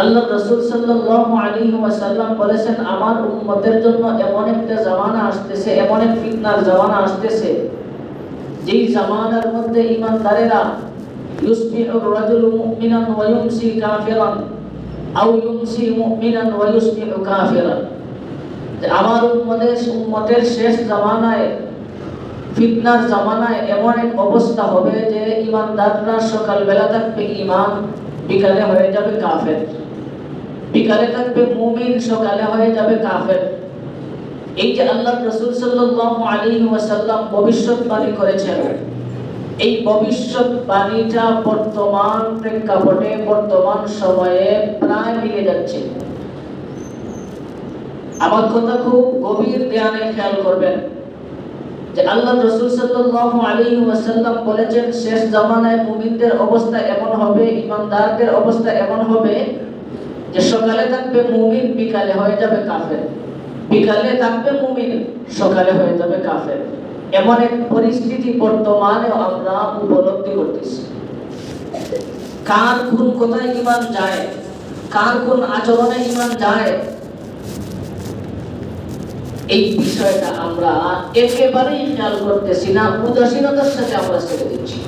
আল্লাহ রাসূল সাল্লাল্লাহু আলাইহি ওয়াসাল্লাম বলেছেন, আমার উম্মতের জন্য এমন একটা জামানা আসতেছে, এমন এক ফিতনার জামানা আসতেছে, যেই জামানার মধ্যে ঈমানদারেরা ইউসবিহুর রাজুলু মুমিনান ওয়া ইউমসি কাফিরান আও ইউমসি মুমিনান ওয়া ইউসবিহু কাফিরান। আমার উম্মতের শেষ জামানায়, ফিতনার জামানায় এমন এক অবস্থা হবে যে ঈমানদাররা সকালবেলা থাকবে ঈমান, বিকালে হয়ে যাবে কাফের, বিকালে থাকবে মুমিন, সকালে হয়ে যাবে কাফের। এই যে আল্লাহর রাসূল সাল্লাল্লাহু আলাইহি ওয়াসাল্লাম ভবিষ্যৎবাণী করেছেন, এই ভবিষ্যৎবাণীটা বর্তমান প্রেক্ষাপটে, বর্তমান সময়ে প্রায় মিলে যাচ্ছে। আমার কথা খুব গভীর ধ্যানে খেয়াল করবেন যে আল্লাহর রাসূল সাল্লাল্লাহু আলাইহি ওয়াসাল্লাম বলেছেন, শেষ জামানায় মুমিনদের অবস্থা এমন হবে, ঈমানদারদের অবস্থা এমন হবে যে সকালে থাকবে মুমিন, বিকালে হয়ে যাবে কাফের, বিকালে থাকবে মুমিন, সকালে হয়ে যাবে কাফের। এমন এক পরিস্থিতি বর্তমানে আমরা উপলব্ধি করতেছি। কার কোন কথায় ঈমান যায়, কার কোন আচরণে ঈমান যায়, এই বিষয়টা আমরা একেবারেই খেয়াল করতেছি না, উদাসীনতার সাথে আমরা ছেড়ে দিচ্ছি।